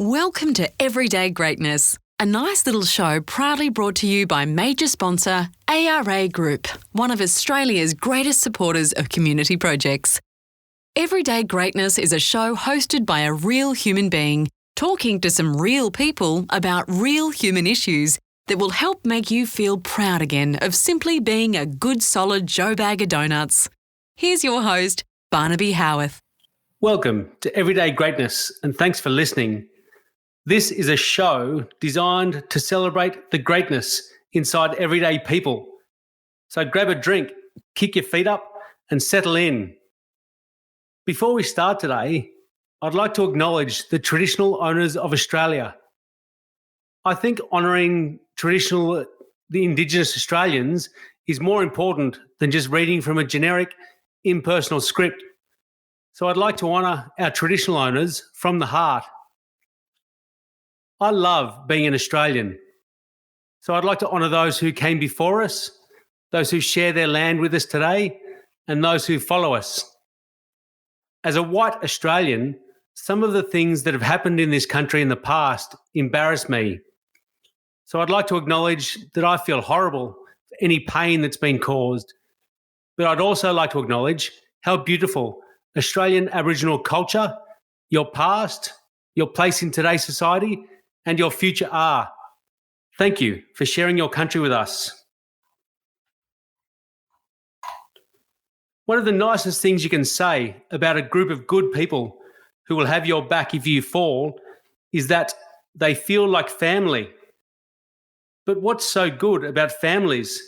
Welcome to Everyday Greatness, a nice little show proudly brought to you by major sponsor ARA Group, one of Australia's greatest supporters of community projects. Everyday Greatness is a show hosted by a real human being, talking to some real people about real human issues that will help make you feel proud again of simply being a good solid Joe bag of donuts. Here's your host, Barnaby Howarth. Welcome to Everyday Greatness, and thanks for listening. This is a show designed to celebrate the greatness inside everyday people. So grab a drink, kick your feet up, and settle in. Before we start today, I'd like to acknowledge the traditional owners of Australia. I think honouring the Indigenous Australians is more important than just reading from a generic, impersonal script. So I'd like to honour our traditional owners from the heart. I love being an Australian. So I'd like to honour those who came before us, those who share their land with us today, and those who follow us. As a white Australian, some of the things that have happened in this country in the past embarrass me. So I'd like to acknowledge that I feel horrible for any pain that's been caused. But I'd also like to acknowledge how beautiful Australian Aboriginal culture, your past, your place in today's society, and your future are. Thank you for sharing your country with us. One of the nicest things you can say about a group of good people who will have your back if you fall is that they feel like family. But what's so good about families?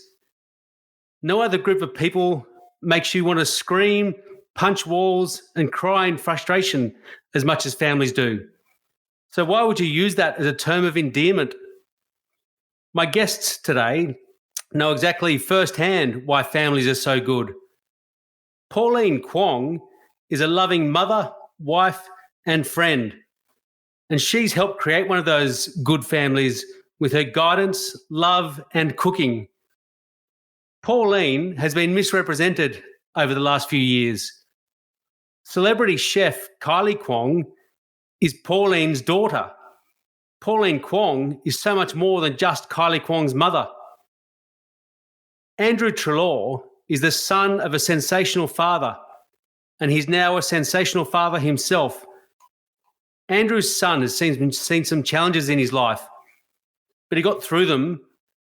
No other group of people makes you want to scream, punch walls, and cry in frustration as much as families do. So why would you use that as a term of endearment? My guests today know exactly firsthand why families are so good. Pauline Kwong is a loving mother, wife, and friend. And she's helped create one of those good families with her guidance, love, and cooking. Pauline has been misrepresented over the last few years. Celebrity chef Kylie Kwong is Pauline's daughter. Pauline Kwong is so much more than just Kylie Kwong's mother. Andrew Treloar is the son of a sensational father, and he's now a sensational father himself. Andrew's son has seen some challenges in his life, but he got through them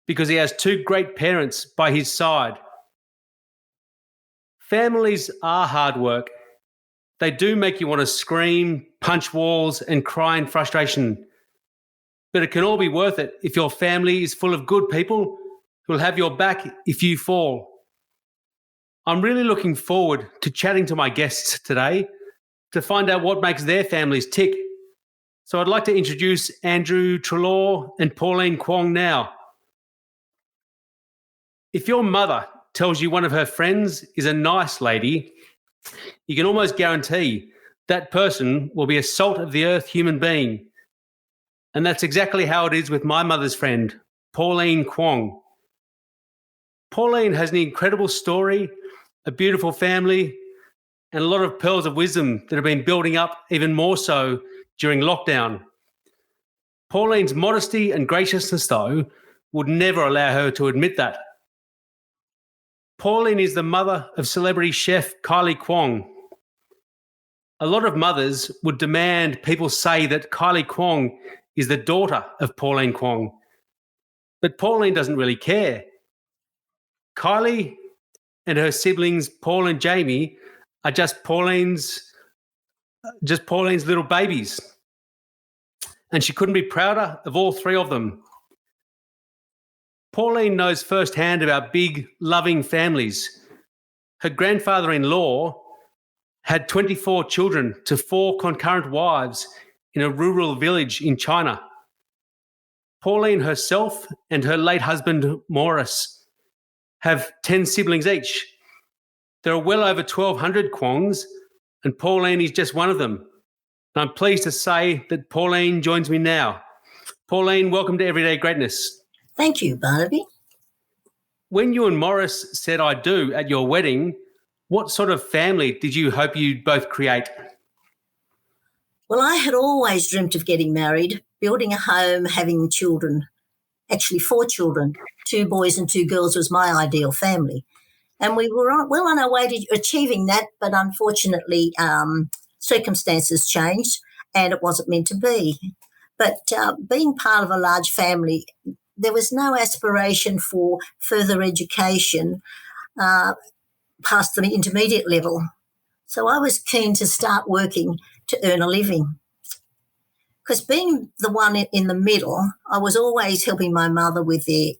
because he has two great parents by his side. Families are hard work. They do make you want to scream, punch walls, and cry in frustration. But it can all be worth it if your family is full of good people who will have your back if you fall. I'm really looking forward to chatting to my guests today to find out what makes their families tick. So I'd like to introduce Andrew Treloar and Pauline Kwong now. If your mother tells you one of her friends is a nice lady, you can almost guarantee that person will be a salt of the earth human being. And that's exactly how it is with my mother's friend, Pauline Kwong. Pauline has an incredible story, a beautiful family, and a lot of pearls of wisdom that have been building up even more so during lockdown. Pauline's modesty and graciousness, though, would never allow her to admit that. Pauline is the mother of celebrity chef Kylie Kwong. A lot of mothers would demand people say that Kylie Kwong is the daughter of Pauline Kwong. But Pauline doesn't really care. Kylie and her siblings, Paul and Jamie, are just Pauline's little babies. And she couldn't be prouder of all three of them. Pauline knows firsthand about big, loving families. Her grandfather-in-law had 24 children to 4 concurrent wives in a rural village in China. Pauline herself and her late husband, Maurice, have 10 siblings each. There are well over 1,200 Kwongs, and Pauline is just one of them. And I'm pleased to say that Pauline joins me now. Pauline, welcome to Everyday Greatness. Thank you, Barnaby. When you and Maurice said I do at your wedding, what sort of family did you hope you'd both create? Well, I had always dreamt of getting married, building a home, having children. Actually, 4 children, 2 boys and 2 girls was my ideal family. And we were well on our way to achieving that, but unfortunately circumstances changed and it wasn't meant to be. But being part of a large family, there was no aspiration for further education past the intermediate level. So I was keen to start working to earn a living. Because being the one in the middle, I was always helping my mother with the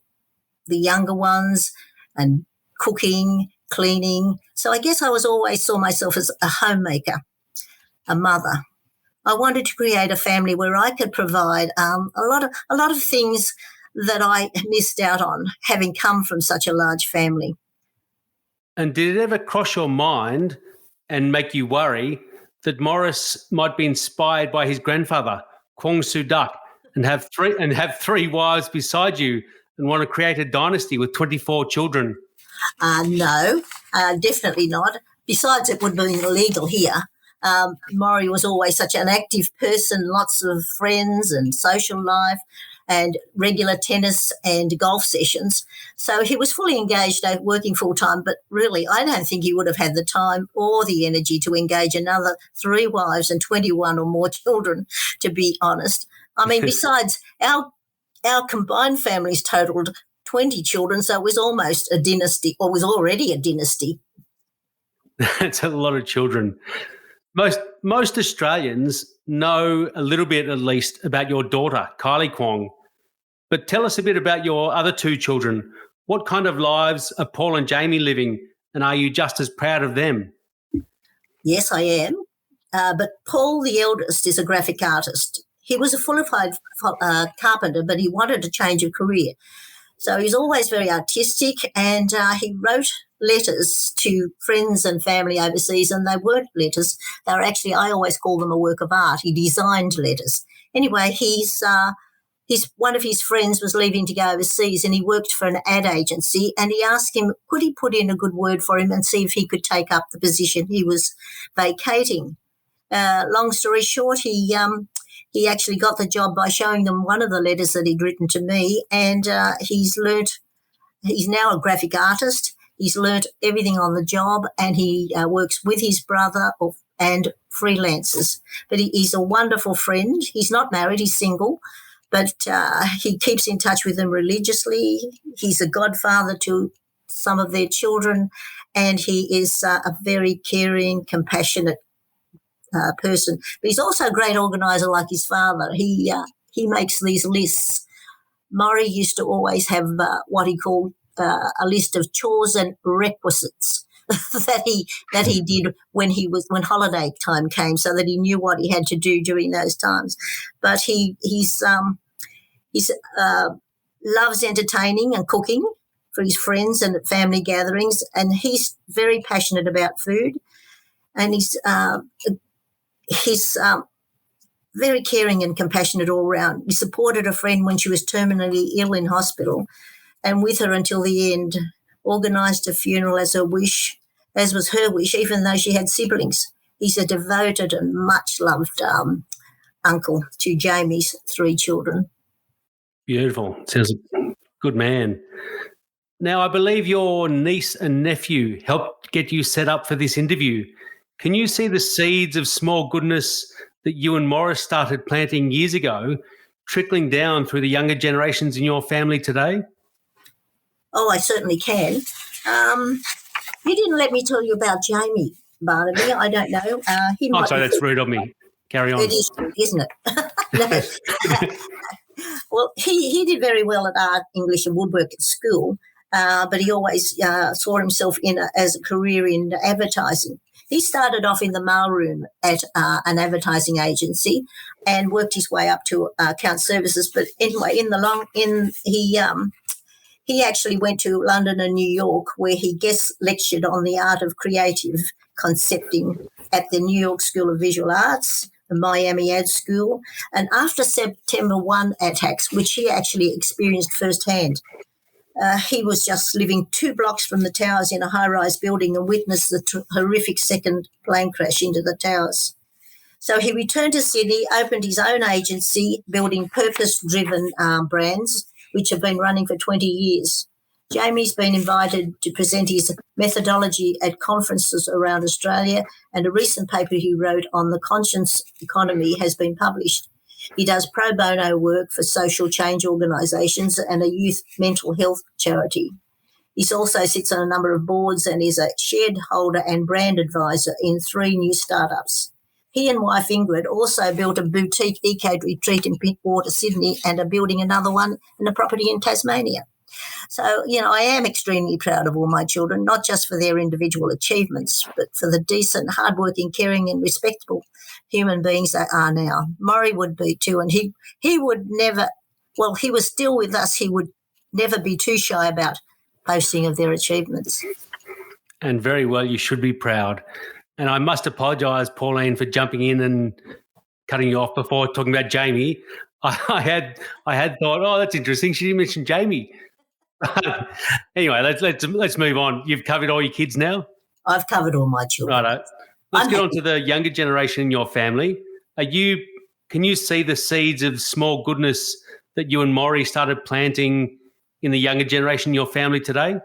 younger ones and cooking, cleaning. So I guess I always saw myself as a homemaker, a mother. I wanted to create a family where I could provide a lot of things that I missed out on, having come from such a large family. And did it ever cross your mind and make you worry that Morris might be inspired by his grandfather, Kwong Sudak, and have 3 wives beside you and want to create a dynasty with 24 children? No, definitely not. Besides, it would have been illegal here. Maury was always such an active person, lots of friends and social life and regular tennis and golf sessions. So he was fully engaged, working full-time, but really I don't think he would have had the time or the energy to engage another 3 wives and 21 or more children, to be honest. I mean, besides, our combined families totaled 20 children, so it was almost a dynasty, or was already a dynasty. That's a lot of children. Most Australians know a little bit, at least, about your daughter, Kylie Kwong. But tell us a bit about your other 2 children. What kind of lives are Paul and Jamie living, and are you just as proud of them? Yes, I am. But Paul, the eldest, is a graphic artist. He was a qualified carpenter, but he wanted a change of career. So he's always very artistic, and he wrote letters to friends and family overseas, and they weren't letters. They were actually, I always call them a work of art. He designed letters. Anyway, one of his friends was leaving to go overseas, and he worked for an ad agency, and he asked him, could he put in a good word for him and see if he could take up the position he was vacating. Long story short, he actually got the job by showing them one of the letters that he'd written to me, and he's now a graphic artist. He's learnt everything on the job, and he works with his brother and freelances. But he's a wonderful friend. He's not married, he's single, but he keeps in touch with them religiously. He's a godfather to some of their children, and he is a very caring, compassionate person. But he's also a great organiser like his father. He makes these lists. Maury used to always have what he called a list of chores and requisites that he did when holiday time came, so that he knew what he had to do during those times. But he loves entertaining and cooking for his friends and at family gatherings, and he's very passionate about food, and he's very caring and compassionate all round. He supported a friend when she was terminally ill in hospital, and with her until the end, organised a funeral as was her wish, even though she had siblings. He's a devoted and much-loved uncle to Jamie's 3 children. Beautiful. Sounds a good man. Now, I believe your niece and nephew helped get you set up for this interview. Can you see the seeds of small goodness that you and Morris started planting years ago trickling down through the younger generations in your family today? Oh, I certainly can. You didn't let me tell you about Jamie, Barnaby. I don't know. I'm sorry, that's rude of me. Carry on. It is, isn't it? Well, he did very well at art, English and woodwork at school, but he always saw himself as a career in advertising. He started off in the mailroom at an advertising agency and worked his way up to account services. But anyway, he actually went to London and New York, where he guest lectured on the art of creative concepting at the New York School of Visual Arts, the Miami Ad School. And after September 1 attacks, which he actually experienced firsthand, he was just living 2 blocks from the towers in a high-rise building and witnessed the horrific second plane crash into the towers. So he returned to Sydney, opened his own agency, building purpose-driven brands, which have been running for 20 years. Jamie's been invited to present his methodology at conferences around Australia, and a recent paper he wrote on the conscious economy has been published. He does pro bono work for social change organisations and a youth mental health charity. He also sits on a number of boards and is a shareholder and brand advisor in 3 new startups. He and wife Ingrid also built a boutique eco-retreat in Pittwater, Sydney, and are building another one in a property in Tasmania. So, I am extremely proud of all my children, not just for their individual achievements, but for the decent, hardworking, caring and respectable human beings they are now. Maury would be too, and he would never, well, he was still with us, he would never be too shy about posting of their achievements. And very well, you should be proud. And I must apologise, Pauline, for jumping in and cutting you off before talking about Jamie. I had thought, oh, that's interesting. She didn't mention Jamie. Anyway, let's move on. You've covered all your kids now? I've covered all my children. Righto. Let's get on to the younger generation in your family. Can you see the seeds of small goodness that you and Maury started planting in the younger generation in your family today?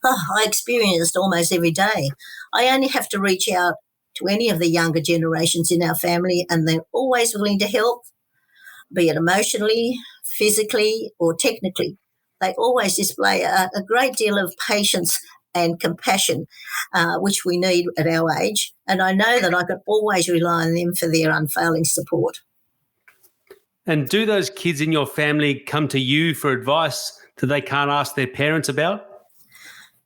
Oh, I experienced almost every day. I only have to reach out to any of the younger generations in our family, and they're always willing to help, be it emotionally, physically, or technically. They always display a great deal of patience and compassion, which we need at our age. And I know that I can always rely on them for their unfailing support. And do those kids in your family come to you for advice that they can't ask their parents about?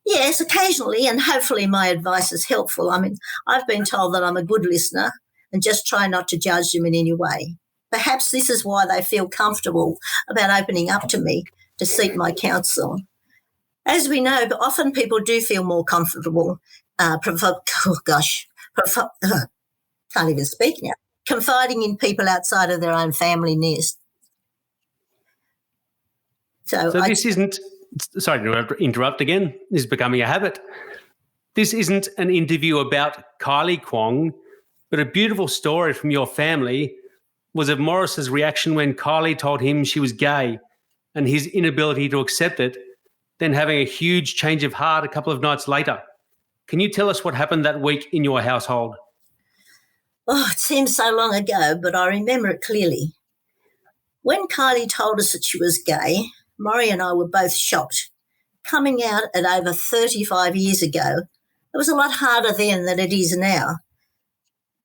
Yes, occasionally, and hopefully my advice is helpful. I mean, I've been told that I'm a good listener and just try not to judge them in any way. Perhaps this is why they feel comfortable about opening up to me to seek my counsel. As we know, often people do feel more comfortable, can't even speak now, confiding in people outside of their own family nest. So this isn't, sorry to interrupt again, this is becoming a habit. This isn't an interview about Kylie Kwong, but a beautiful story from your family was of Morris's reaction when Kylie told him she was gay and his inability to accept it, then having a huge change of heart a couple of nights later. Can you tell us what happened that week in your household? Oh, it seems so long ago, but I remember it clearly. When Kylie told us that she was gay, Maury and I were both shocked. Coming out at over 35 years ago, it was a lot harder then than it is now.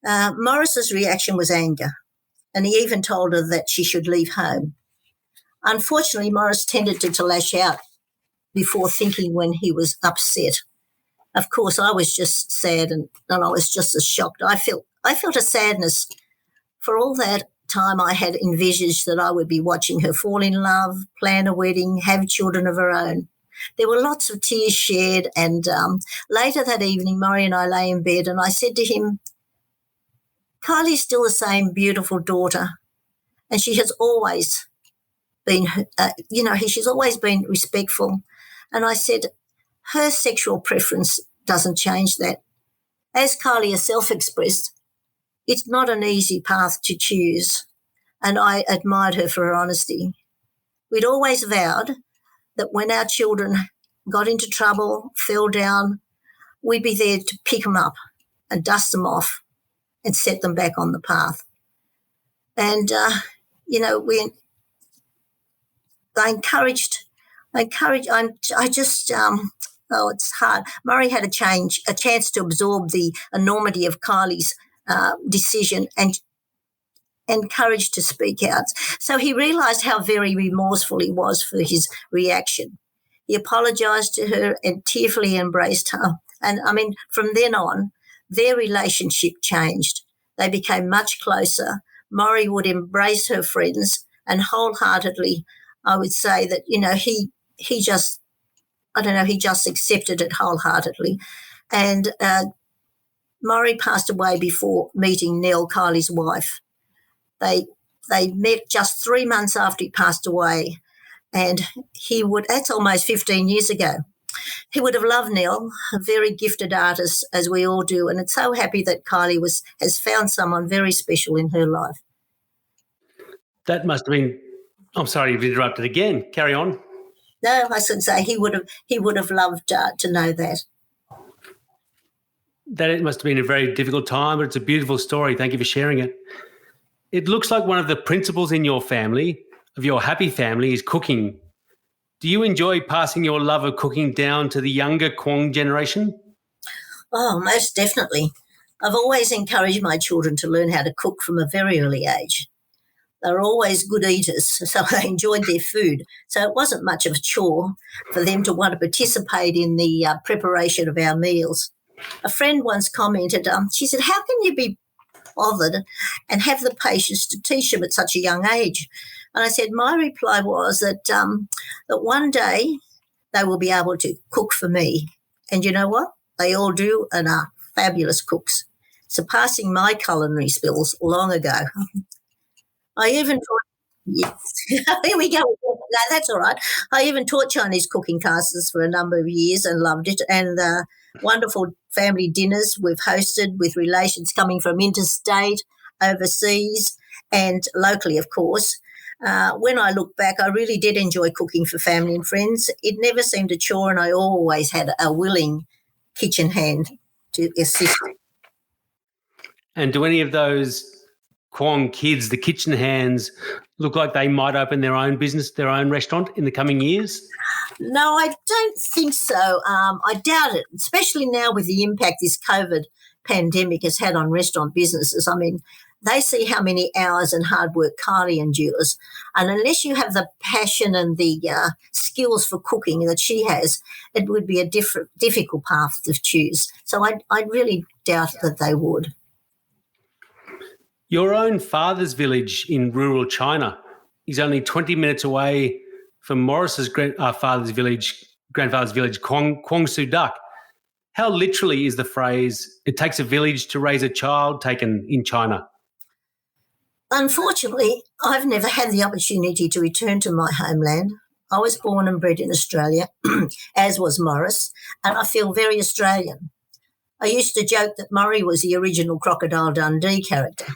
Morris's reaction was anger, and he even told her that she should leave home. Unfortunately, Morris tended to lash out before thinking when he was upset. Of course, I was just sad and I was just as shocked. I felt a sadness. For all that time I had envisaged that I would be watching her fall in love, plan a wedding, have children of her own. There were lots of tears shared, and later that evening, Maury and I lay in bed and I said to him, Kylie's still the same beautiful daughter, and she has always been, she's always been respectful. And I said, her sexual preference doesn't change that. As Kylie herself expressed, it's not an easy path to choose, and I admired her for her honesty. We'd always vowed that when our children got into trouble, fell down, we'd be there to pick them up and dust them off and set them back on the path. And, it's hard. Murray had a chance to absorb the enormity of Kylie's decision and courage to speak out. So he realised how very remorseful he was for his reaction. He apologised to her and tearfully embraced her. And, from then on, their relationship changed. They became much closer. Maury would embrace her friends, and wholeheartedly, I would say that, he just accepted it wholeheartedly. And Maury passed away before meeting Nell, Kylie's wife. They met just 3 months after he passed away, and that's almost 15 years ago. He would have loved Nell, a very gifted artist, as we all do, and it's so happy that Kylie has found someone very special in her life. That must have been. I'm sorry, you've interrupted again. Carry on. No, I should say he would have loved to know that. That it must have been a very difficult time, but it's a beautiful story. Thank you for sharing it. It looks like one of the principles in your family, of your happy family, is cooking. Do you enjoy passing your love of cooking down to the younger Kwong generation? Oh, most definitely. I've always encouraged my children to learn how to cook from a very early age. They were always good eaters, so they enjoyed their food. So it wasn't much of a chore for them to want to participate in the preparation of our meals. A friend once commented, she said, "How can you be bothered and have the patience to teach them at such a young age?" And I said, my reply was that one day they will be able to cook for me. And you know what? They all do and are fabulous cooks, surpassing my culinary skills long ago. I even taught, yes, here we go. No, that's all right. I even taught Chinese cooking classes for a number of years and loved it. And wonderful family dinners we've hosted with relations coming from interstate, overseas, and locally, of course. When I look back, I really did enjoy cooking for family and friends. It never seemed a chore, and I always had a willing kitchen hand to assist. And do any of those Kwong kids, the kitchen hands, look like they might open their own business, their own restaurant in the coming years? No, I don't think so. I doubt it, especially now with the impact this COVID pandemic has had on restaurant businesses. I mean, they see how many hours and hard work Kylie endures. And unless you have the passion and the skills for cooking that she has, it would be a difficult path to choose. So I really doubt that they would. Your own father's village in rural China is only 20 minutes away from Morris's grandfather's village, Kwong Su Duck. How literally is the phrase, "it takes a village to raise a child," taken in China? Unfortunately, I've never had the opportunity to return to my homeland. I was born and bred in Australia, as was Morris, and I feel very Australian. I used to joke that Murray was the original Crocodile Dundee character.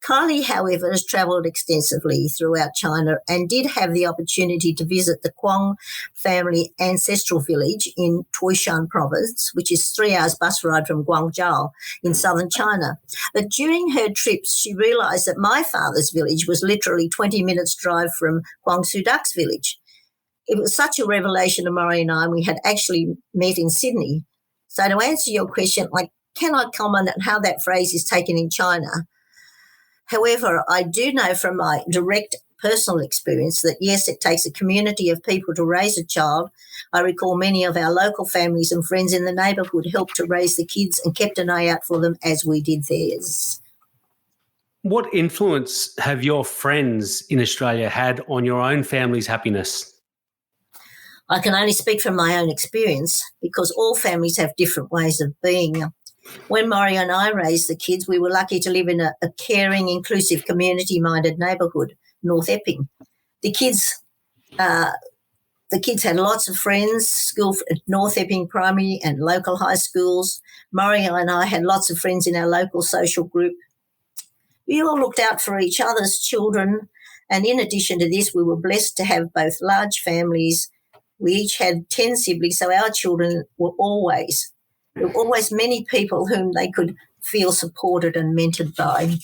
Kylie, however, has travelled extensively throughout China and did have the opportunity to visit the Kwong family ancestral village in Taishan province, which is 3 hours bus ride from Guangzhou in southern China. But during her trips, she realised that my father's village was literally 20 minutes drive from Kwong Su Duck's village. It was such a revelation to Murray and I, and we had actually met in Sydney. So to answer your question, I cannot comment on how that phrase is taken in China. However, I do know from my direct personal experience that, yes, it takes a community of people to raise a child. I recall many of our local families and friends in the neighbourhood helped to raise the kids and kept an eye out for them as we did theirs. What influence have your friends in Australia had on your own family's happiness? I can only speak from my own experience because all families have different ways of being. When Murray and I raised the kids, we were lucky to live in a caring, inclusive, community-minded neighbourhood, North Epping. The kids had lots of friends, school at North Epping Primary and local high schools. Murray and I had lots of friends in our local social group. We all looked out for each other's children, and in addition to this, we were blessed to have both large families. We each had 10 siblings, so our children were always many people whom they could feel supported and mentored by.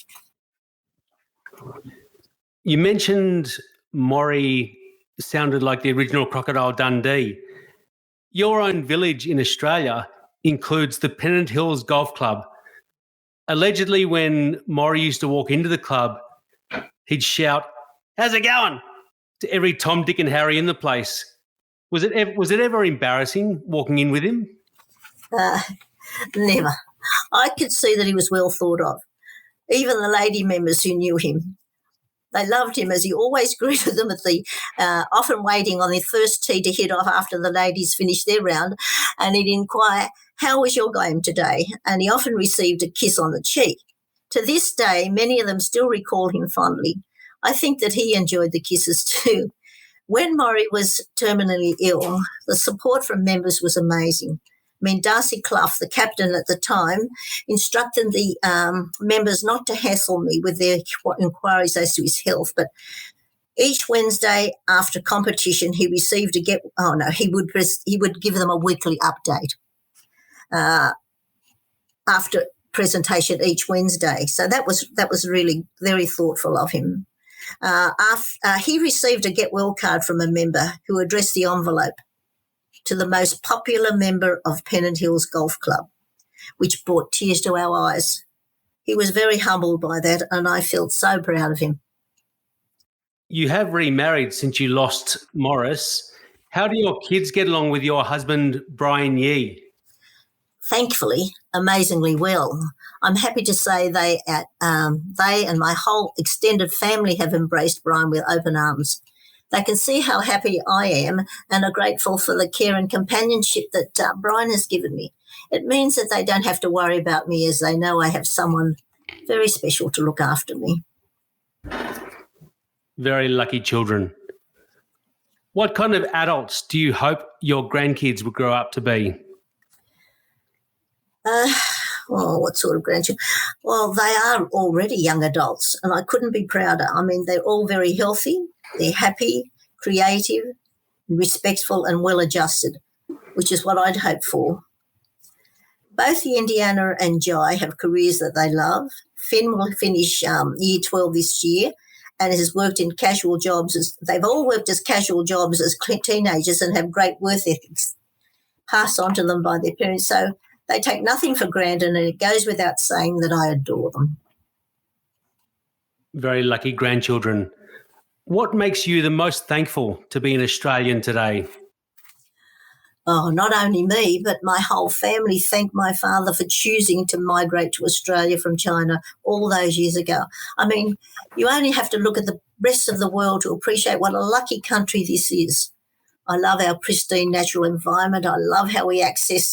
You mentioned Maury sounded like the original Crocodile Dundee. Your own village in Australia includes the Pennant Hills Golf Club. Allegedly, when Maury used to walk into the club, he'd shout, "How's it going?" to every Tom, Dick and Harry in the place. Was it ever embarrassing walking in with him? Never. I could see that he was well thought of. Even the lady members who knew him, they loved him as he always greeted them at the often waiting on their first tee to hit off after the ladies finished their round, and he'd inquire, "How was your game today?" And he often received a kiss on the cheek. To this day, many of them still recall him fondly. I think that he enjoyed the kisses too. When Maury was terminally ill, the support from members was amazing. I mean, Darcy Clough, the captain at the time, instructed the members not to hassle me with their inquiries as to his health, but each Wednesday after competition, he would give them a weekly update after presentation each Wednesday. So that was really very thoughtful of him. He received a get well card from a member who addressed the envelope to the most popular member of Pennant Hills Golf Club, which brought tears to our eyes. He was very humbled by that, and I felt so proud of him. You have remarried since you lost Morris. How do your kids get along with your husband, Brian Yee? Thankfully, amazingly well. I'm happy to say they and my whole extended family have embraced Brian with open arms. They can see how happy I am and are grateful for the care and companionship that Brian has given me. It means that they don't have to worry about me, as they know I have someone very special to look after me. Very lucky children. What kind of adults do you hope your grandkids will grow up to be? What sort of grandchildren? Well, they are already young adults, and I couldn't be prouder. I mean, they're all very healthy, they're happy, creative, respectful and well-adjusted, which is what I'd hope for. Both Indiana and Jai have careers that they love. Finn will finish year 12 this year and has worked in casual jobs. They've all worked as casual jobs as teenagers and have great work ethics passed on to them by their parents. So they take nothing for granted, and it goes without saying that I adore them. Very lucky grandchildren. What makes you the most thankful to be an Australian today? Oh, not only me, but my whole family thank my father for choosing to migrate to Australia from China all those years ago. I mean, you only have to look at the rest of the world to appreciate what a lucky country this is. I love our pristine natural environment. I love how we have access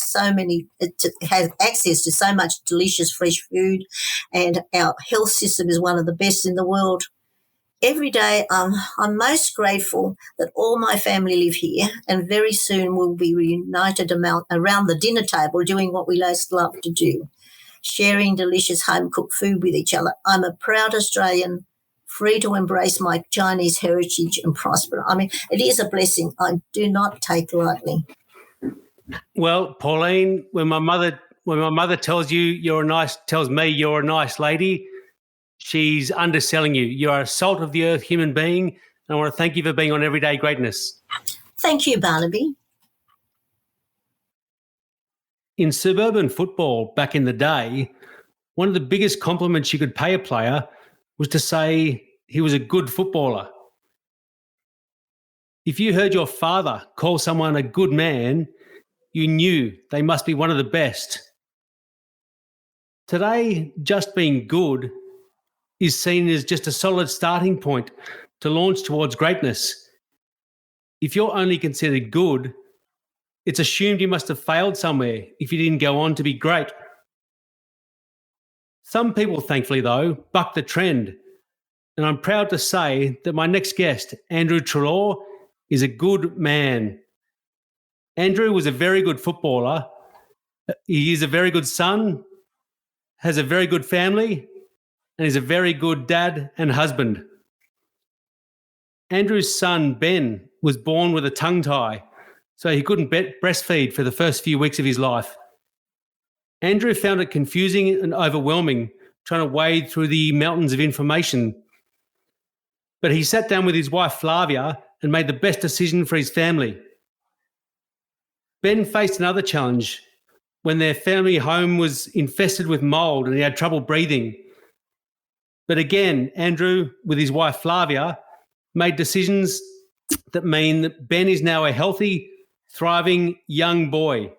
to so much delicious fresh food, and our health system is one of the best in the world. Every day I'm most grateful that all my family live here, and very soon we'll be reunited around the dinner table doing what we most love to do, sharing delicious home-cooked food with each other. I'm a proud Australian, free to embrace my Chinese heritage and prosper. I mean, it is a blessing I do not take lightly. Well, Pauline, when my mother tells me you're a nice lady, she's underselling you. You are a salt of the earth human being, and I want to thank you for being on Everyday Greatness. Thank you, Barnaby. In suburban football back in the day, one of the biggest compliments you could pay a player was to say he was a good footballer. If you heard your father call someone a good man, you knew they must be one of the best. Today, just being good is seen as just a solid starting point to launch towards greatness. If you're only considered good, it's assumed you must have failed somewhere if you didn't go on to be great. Some people, thankfully, though, buck the trend. And I'm proud to say that my next guest, Andrew Treloar, is a good man. Andrew was a very good footballer. He is a very good son, has a very good family, and is a very good dad and husband. Andrew's son, Ben, was born with a tongue tie, so he couldn't breastfeed for the first few weeks of his life. Andrew found it confusing and overwhelming trying to wade through the mountains of information. But he sat down with his wife, Flavia, and made the best decision for his family. Ben faced another challenge when their family home was infested with mould and he had trouble breathing. But again, Andrew, with his wife, Flavia, made decisions that mean that Ben is now a healthy, thriving young boy.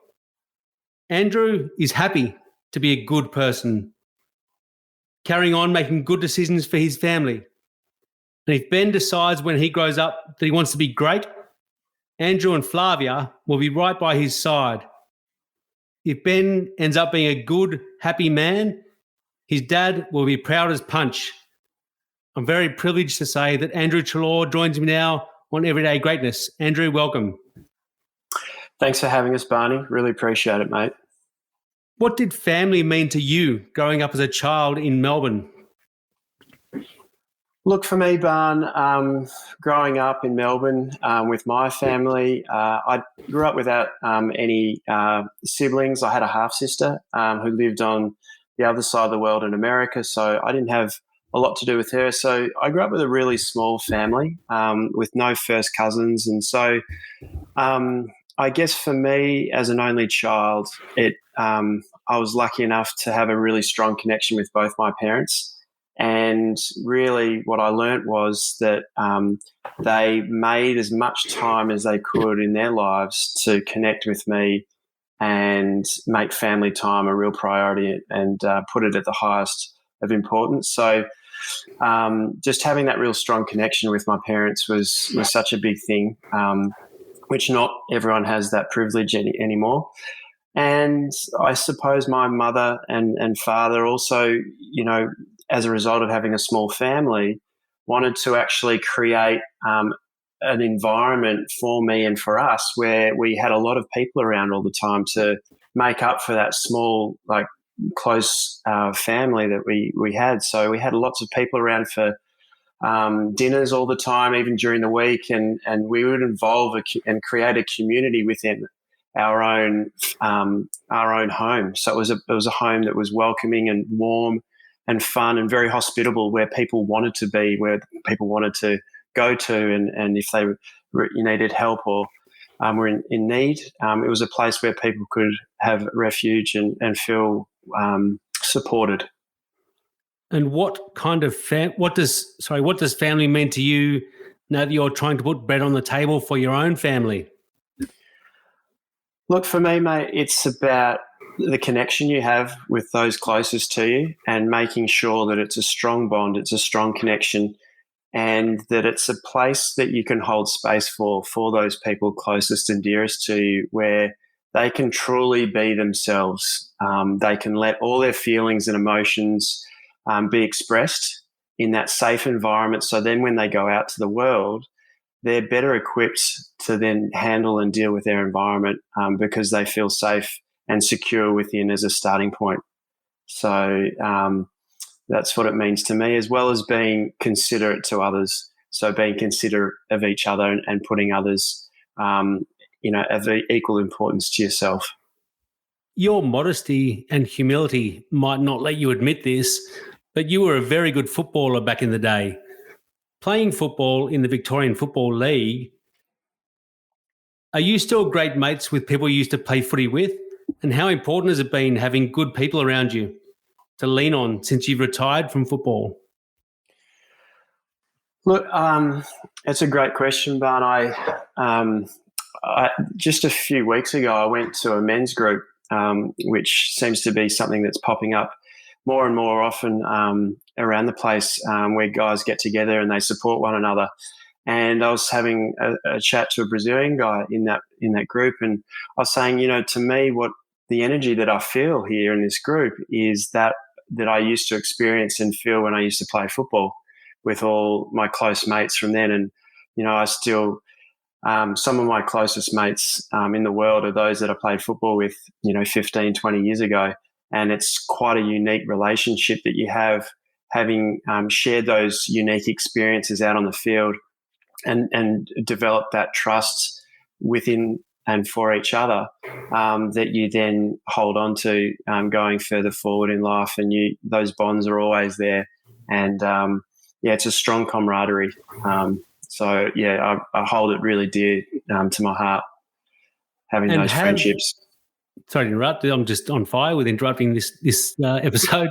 Andrew is happy to be a good person, carrying on making good decisions for his family. And if Ben decides when he grows up that he wants to be great, Andrew and Flavia will be right by his side. If Ben ends up being a good, happy man, his dad will be proud as punch. I'm very privileged to say that Andrew Treloar joins me now on Everyday Greatness. Andrew, welcome. Thanks for having us, Barney. Really appreciate it, mate. What did family mean to you growing up as a child in Melbourne? Look, for me, Barn, growing up in Melbourne with my family, I grew up without any siblings. I had a half-sister who lived on the other side of the world in America, so I didn't have a lot to do with her. So I grew up with a really small family with no first cousins. And so I guess for me, as an only child, I was lucky enough to have a really strong connection with both my parents. And really what I learnt was that they made as much time as they could in their lives to connect with me and make family time a real priority and put it at the highest of importance. So just having that real strong connection with my parents was such a big thing, which not everyone has that privilege anymore. And I suppose my mother and father also, as a result of having a small family, wanted to actually create an environment for me and for us where we had a lot of people around all the time to make up for that small, close family that we had. So we had lots of people around for dinners all the time, even during the week, and we would involve and create a community within our own home. So it was a home that was welcoming and warm and fun and very hospitable, where people wanted to be, where people wanted to go to, and if they needed help or were in need, it was a place where people could have refuge and feel supported. And what does family mean to you now that you're trying to put bread on the table for your own family? Look, for me, mate, it's about the connection you have with those closest to you and making sure that it's a strong bond, it's a strong connection, and that it's a place that you can hold space for those people closest and dearest to you, where they can truly be themselves. They can let all their feelings and emotions be expressed in that safe environment. So then when they go out to the world, they're better equipped to then handle and deal with their environment because they feel safe and secure within as a starting point. So that's what it means to me, as well as being considerate to others. So being considerate of each other and putting others, of equal importance to yourself. Your modesty and humility might not let you admit this, but you were a very good footballer back in the day. Playing football in the Victorian Football League, are you still great mates with people you used to play footy with? And how important has it been having good people around you to lean on since you've retired from football? Look, it's a great question, Barn. I just a few weeks ago, I went to a men's group, which seems to be something that's popping up more and more often around the place, where guys get together and they support one another. And I was having a chat to a Brazilian guy in that group, and I was saying, to me, what the energy that I feel here in this group is that I used to experience and feel when I used to play football with all my close mates from then. And, I still, some of my closest mates in the world are those that I played football with, 15, 20 years ago. And it's quite a unique relationship that you have, having shared those unique experiences out on the field and develop that trust within and for each other, that you then hold on to going further forward in life. And those bonds are always there. And it's a strong camaraderie. I hold it really dear to my heart, having those friendships. Sorry to interrupt. I'm just on fire with interrupting this episode.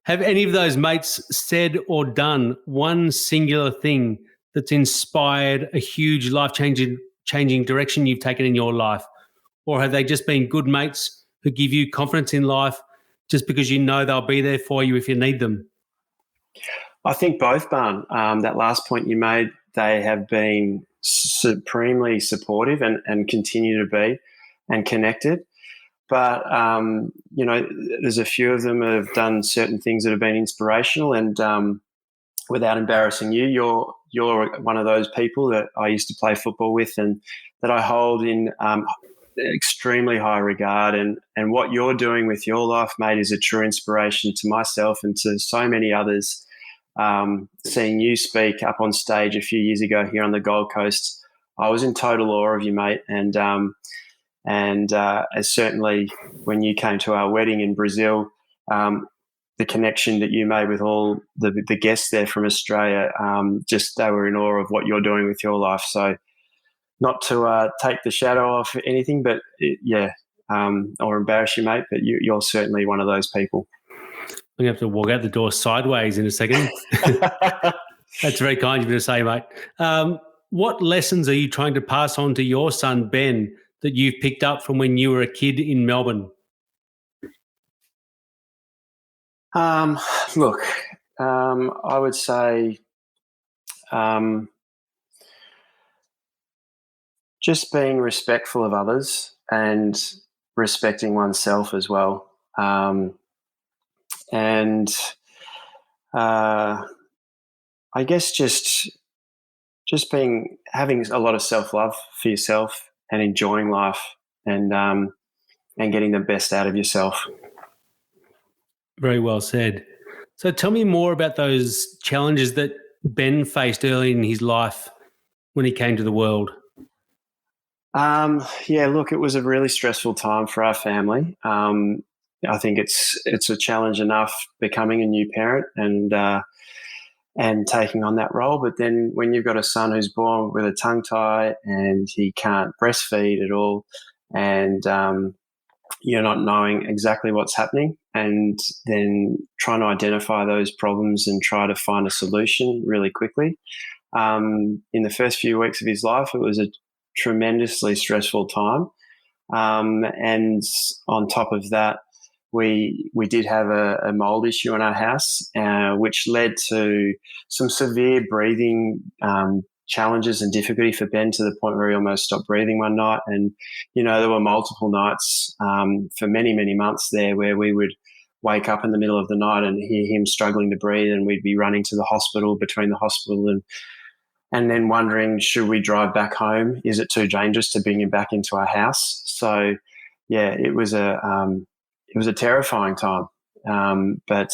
Have any of those mates said or done one singular thing that's inspired a huge life-changing direction you've taken in your life? Or have they just been good mates who give you confidence in life just because they'll be there for you if you need them? I think both, Barn. That last point you made, they have been supremely supportive and continue to be and connected. But, there's a few of them that have done certain things that have been inspirational. And without embarrassing you, you're one of those people that I used to play football with and that I hold in extremely high regard. And what you're doing with your life, mate, is a true inspiration to myself and to so many others. Seeing you speak up on stage a few years ago here on the Gold Coast, I was in total awe of you, mate. And as certainly when you came to our wedding in Brazil, the connection that you made with all the guests there from Australia, just they were in awe of what you're doing with your life. So not to take the shadow off anything, but or embarrass you, mate, but you're certainly one of those people. I'm going to have to walk out the door sideways in a second. That's very kind of you to say, mate. What lessons are you trying to pass on to your son, Ben, that you've picked up from when you were a kid in Melbourne? Look, I would say just being respectful of others and respecting oneself as well. I guess just having a lot of self-love for yourself and enjoying life and getting the best out of yourself. Very well said. So tell me more about those challenges that Ben faced early in his life when he came to the world. Look, it was a really stressful time for our family. I think it's a challenge enough becoming a new parent and taking on that role. But then when you've got a son who's born with a tongue tie and he can't breastfeed at all, and you're not knowing exactly what's happening, and then trying to identify those problems and try to find a solution really quickly. In the first few weeks of his life, it was a tremendously stressful time. And on top of that, we did have a mold issue in our house, which led to some severe breathing challenges and difficulty for Ben, to the point where he almost stopped breathing one night. And, there were multiple nights for many, many months there where we would wake up in the middle of the night and hear him struggling to breathe, and we'd be running to the hospital, between the hospital and then wondering, should we drive back home? Is it too dangerous to bring him back into our house? So, it was a terrifying time. But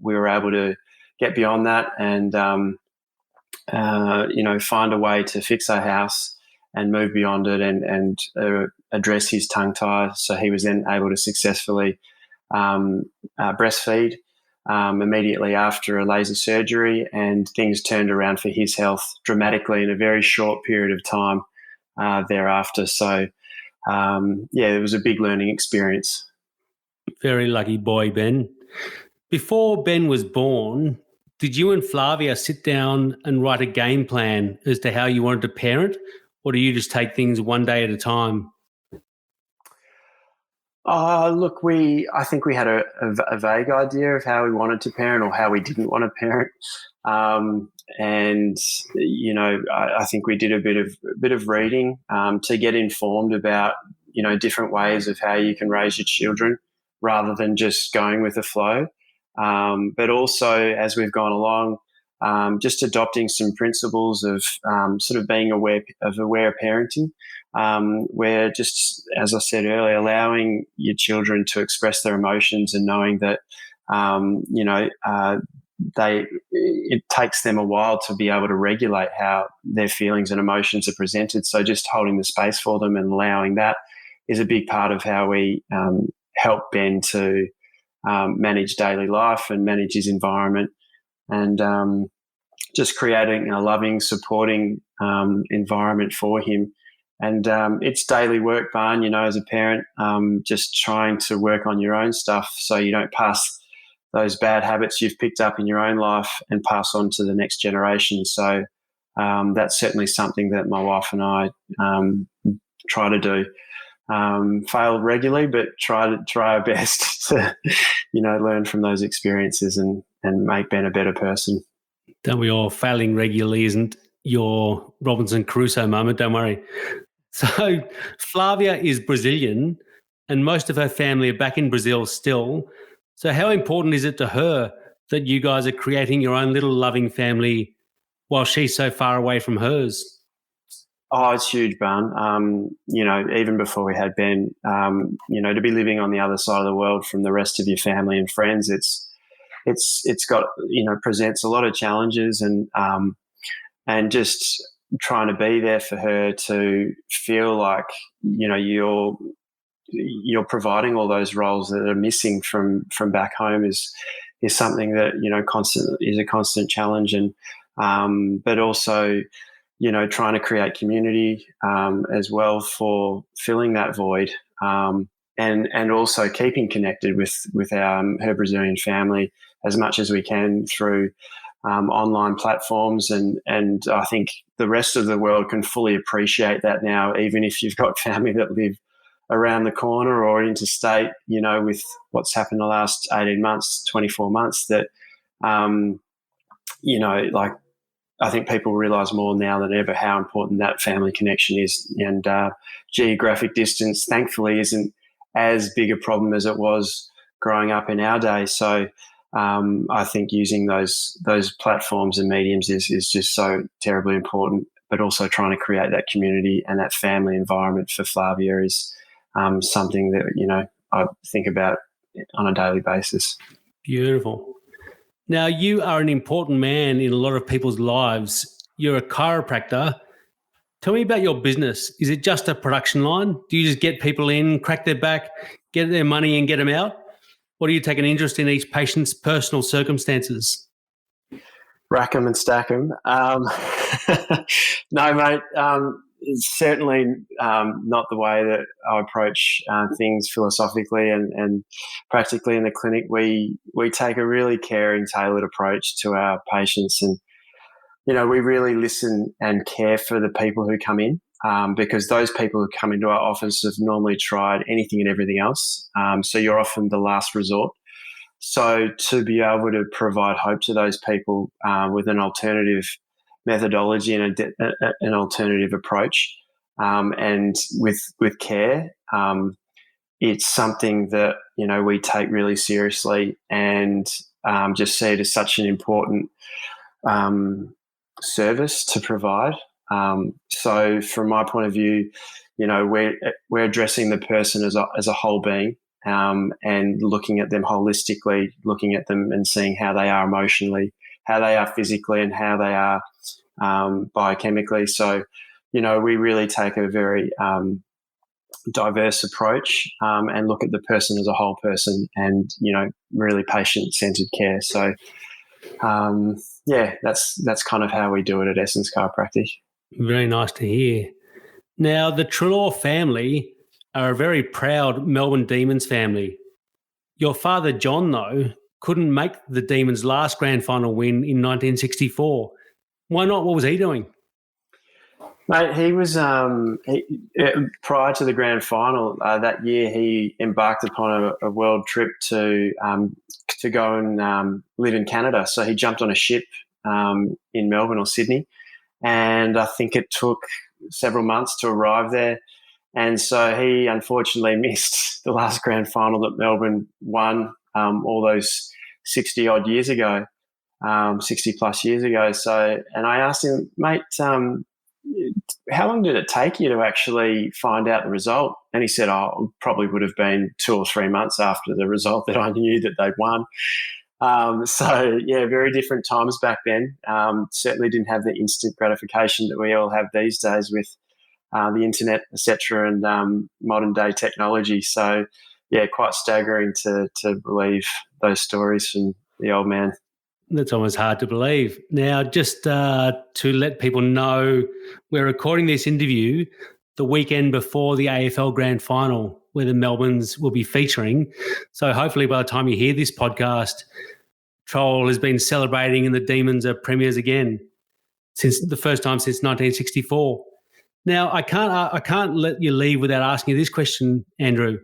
we were able to get beyond that and, find a way to fix our house and move beyond it and address his tongue tie. So he was then able to successfully breastfeed immediately after a laser surgery, and things turned around for his health dramatically in a very short period of time thereafter. So, it was a big learning experience. Very lucky boy, Ben. Before Ben was born, did you and Flavia sit down and write a game plan as to how you wanted to parent, or do you just take things one day at a time? Look, I think we had a vague idea of how we wanted to parent or how we didn't want to parent. I think we did a bit of reading to get informed about, different ways of how you can raise your children rather than just going with the flow. But also, as we've gone along, just adopting some principles of sort of being aware parenting, where just, as I said earlier, allowing your children to express their emotions and knowing that, it takes them a while to be able to regulate how their feelings and emotions are presented. So just holding the space for them and allowing that is a big part of how we help Ben to manage daily life and manage his environment, and just creating a loving, supporting environment for him. And it's daily work, Barn, as a parent, just trying to work on your own stuff so you don't pass those bad habits you've picked up in your own life and pass on to the next generation. So that's certainly something that my wife and I try to do. Fail regularly, but try our best to, learn from those experiences and make Ben a better person. Don't we all? Failing regularly isn't your Robinson Crusoe moment, don't worry. So Flavia is Brazilian and most of her family are back in Brazil still. So how important is it to her that you guys are creating your own little loving family while she's so far away from hers? Oh, it's huge, Bun. Even before we had Ben, to be living on the other side of the world from the rest of your family and friends, it's got, presents a lot of challenges, and just trying to be there for her to feel like, you're providing all those roles that are missing from back home is something that, is a constant challenge. And, but also, trying to create community as well for filling that void, and also keeping connected with her Brazilian family as much as we can through online platforms. And I think the rest of the world can fully appreciate that now, even if you've got family that live around the corner or interstate, with what's happened the last 18 months, 24 months, that, I think people realise more now than ever how important that family connection is. And geographic distance, thankfully, isn't as big a problem as it was growing up in our day. So I think using those platforms and mediums is just so terribly important, but also trying to create that community and that family environment for Flavia is something that, I think about on a daily basis. Beautiful. Now, you are an important man in a lot of people's lives. You're a chiropractor. Tell me about your business. Is it just a production line? Do you just get people in, crack their back, get their money and get them out? Or do you take an interest in each patient's personal circumstances? Rack 'em and stack 'em. No, mate. It's certainly not the way that I approach things philosophically and practically in the clinic. We take a really caring, tailored approach to our patients, and we really listen and care for the people who come in, because those people who come into our office have normally tried anything and everything else. So you're often the last resort. So to be able to provide hope to those people with an alternative methodology and an alternative approach, and with care, it's something that we take really seriously, and just see it as such an important service to provide. So from my point of view, we're addressing the person as a whole being, and looking at them holistically, looking at them and seeing how they are emotionally, how they are physically, and how they are biochemically. So, we really take a very diverse approach, and look at the person as a whole person, and, really patient-centered care. So, that's kind of how we do it at Essence Chiropractic. Very nice to hear. Now, the Treloar family are a very proud Melbourne Demons family. Your father, John, though, couldn't make the Demons' last grand final win in 1964. Why not? What was he doing? Mate, he was prior to the grand final that year. He embarked upon a world trip to go and live in Canada. So he jumped on a ship in Melbourne or Sydney, and I think it took several months to arrive there. And so he unfortunately missed the last grand final that Melbourne won all those 60 odd years ago, 60 plus years ago. So, and I asked him, mate, how long did it take you to actually find out the result? And he said, it probably would have been 2 or 3 months after the result that I knew that they'd won. So, very different times back then. Certainly didn't have the instant gratification that we all have these days with the internet, etc., and modern day technology. So, quite staggering to believe those stories from the old man. That's almost hard to believe. Now, just to let people know, we're recording this interview the weekend before the AFL Grand Final, where the Melbournes will be featuring. So hopefully by the time you hear this podcast, Troll has been celebrating and the Demons are premiers again, since the first time since 1964. Now, I can't let you leave without asking you this question, Andrew.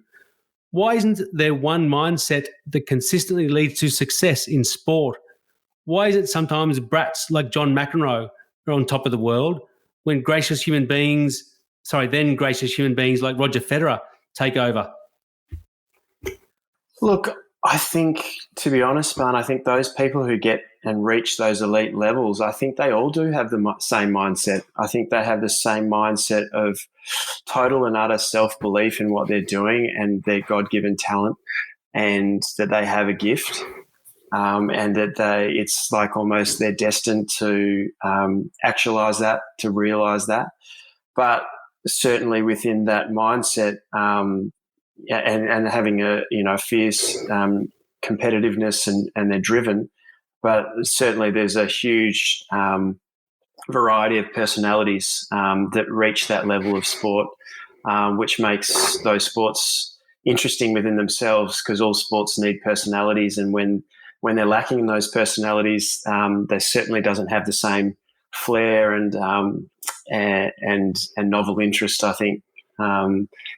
Why isn't there one mindset that consistently leads to success in sport? Why is it sometimes brats like John McEnroe are on top of the world when then gracious human beings like Roger Federer take over? Look, I think, to be honest, man, I think those people who get and reach those elite levels, I think they all do have the same mindset. I think they have the same mindset of total and utter self-belief in what they're doing and their God-given talent, and that they have a gift, and that it's like almost they're destined to actualize that, to realize that. But certainly within that mindset, and having a fierce competitiveness, and they're driven. But certainly there's a huge variety of personalities that reach that level of sport, which makes those sports interesting within themselves, because all sports need personalities, and when they're lacking in those personalities, they certainly doesn't have the same flair and novel interest, I think,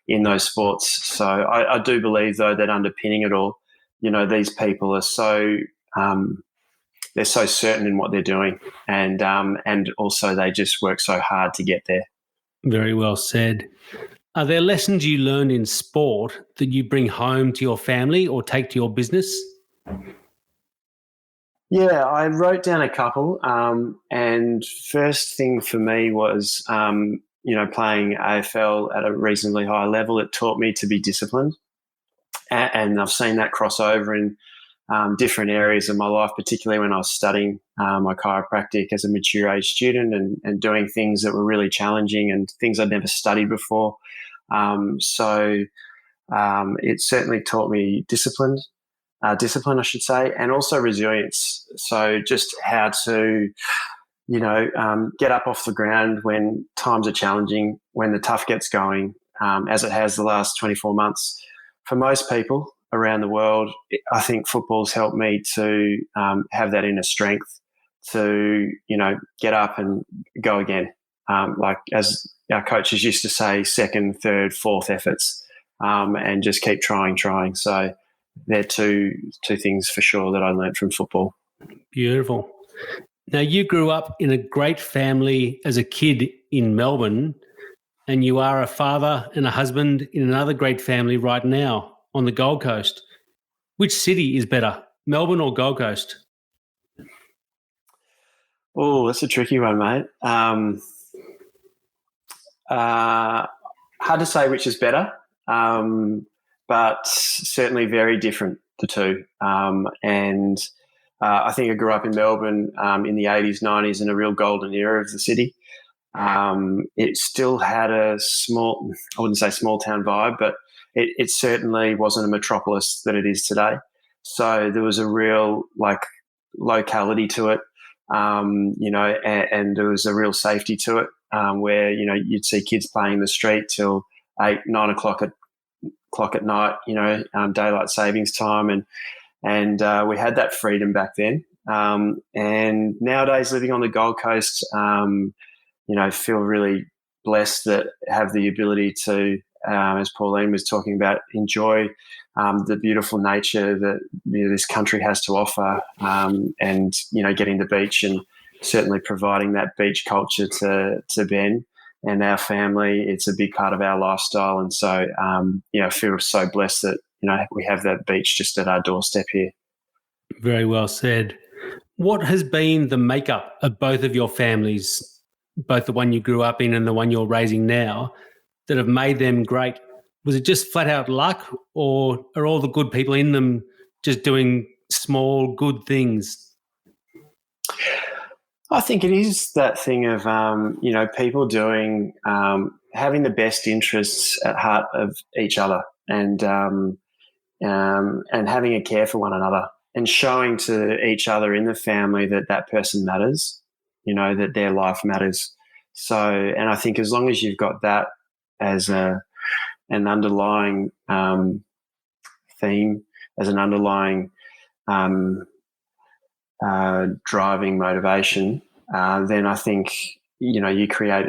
in those sports. So I do believe, though, that underpinning it all, these people are so they're so certain in what they're doing, and also they just work so hard to get there. Very well said. Are there lessons you learned in sport that you bring home to your family or take to your business? Yeah, I wrote down a couple, and first thing for me was, playing AFL at a reasonably high level. It taught me to be disciplined, and I've seen that cross over in different areas of my life, particularly when I was studying my chiropractic as a mature age student, and doing things that were really challenging and things I'd never studied before. So it certainly taught me discipline, I should say, and also resilience. So just how to, get up off the ground when times are challenging, when the tough gets going, as it has the last 24 months. For most people around the world, I think football's helped me to have that inner strength to, get up and go again. Like as our coaches used to say, second, third, fourth efforts, and just keep trying. So they're two things for sure that I learned from football. Beautiful. Now, you grew up in a great family as a kid in Melbourne, and you are a father and a husband in another great family right now on the Gold Coast. Which city is better, Melbourne or Gold Coast? Oh, that's a tricky one, mate. Hard to say which is better, but certainly very different, the two. I think I grew up in Melbourne in the 80s, 90s, in a real golden era of the city. It still had a small, I wouldn't say small town vibe, but it certainly wasn't a metropolis that it is today. So there was a real locality to it, and there was a real safety to it, where, you'd see kids playing in the street till 8, 9 o'clock at night, daylight savings time. And we had that freedom back then. And nowadays, living on the Gold Coast, feel really blessed that have the ability to, as Pauline was talking about, enjoy the beautiful nature that this country has to offer, and getting the beach and certainly providing that beach culture to Ben and our family. It's a big part of our lifestyle, and so I feel so blessed that we have that beach just at our doorstep here. Very well said. What has been the makeup of both of your families, both the one you grew up in and the one you're raising now, that have made them great? Was it just flat out luck, or are all the good people in them just doing small good things? I think it is that thing of, people doing, having the best interests at heart of each other, and having a care for one another, and showing to each other in the family that person matters, that their life matters. So, and I think as long as you've got that as an underlying theme, as an underlying driving motivation, then I think you create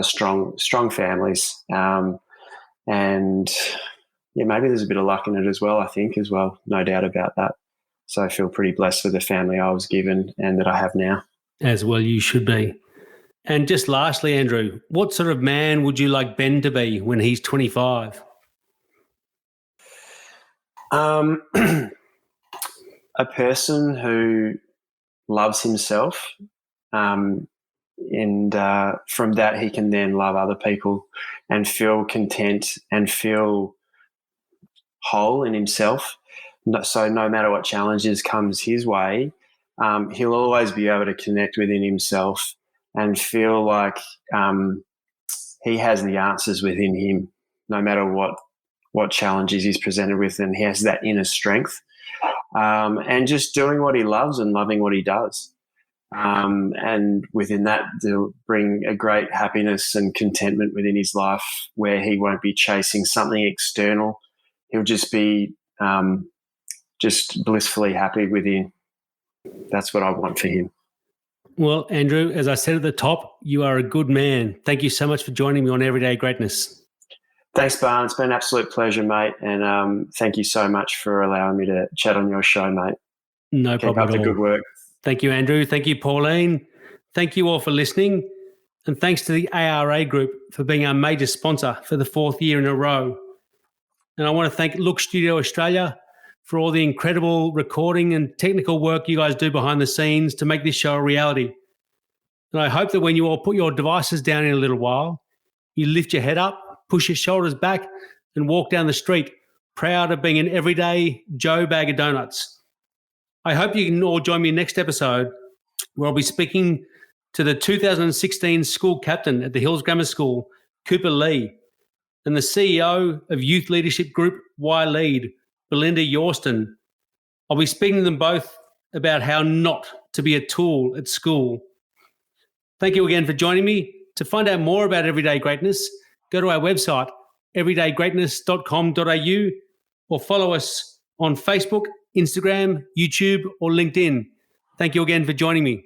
strong families, and maybe there's a bit of luck in it as well. I think as well, no doubt about that. So I feel pretty blessed with the family I was given and that I have now. As well, you should be. And just lastly, Andrew, what sort of man would you like Ben to be when he's 25? A person who loves himself, and from that he can then love other people and feel content and feel whole in himself. So no matter what challenges comes his way, he'll always be able to connect within himself and feel like he has the answers within him, no matter what challenges he's presented with, and he has that inner strength. And just doing what he loves and loving what he does. And within that, they'll bring a great happiness and contentment within his life where he won't be chasing something external. He'll just be just blissfully happy within. That's what I want for him. Well, Andrew, as I said at the top, you are a good man. Thank you so much for joining me on Everyday Greatness. Thanks, Barn. It's been an absolute pleasure, mate. And thank you so much for allowing me to chat on your show, mate. No problem at all. Keep up the good work. Thank you, Andrew. Thank you, Pauline. Thank you all for listening. And thanks to the ARA Group for being our major sponsor for the 4th year in a row. And I want to thank Look Studio Australia for all the incredible recording and technical work you guys do behind the scenes to make this show a reality. And I hope that when you all put your devices down in a little while, you lift your head up, push your shoulders back, and walk down the street, proud of being an everyday Joe Bag of Donuts. I hope you can all join me next episode, where I'll be speaking to the 2016 school captain at the Hills Grammar School, Cooper Lee, and the CEO of Youth Leadership Group Y Lead, Belinda Yorston. I'll be speaking to them both about how not to be a tool at school. Thank you again for joining me. To find out more about Everyday Greatness, go to our website, everydaygreatness.com.au, or follow us on Facebook, Instagram, YouTube, or LinkedIn. Thank you again for joining me.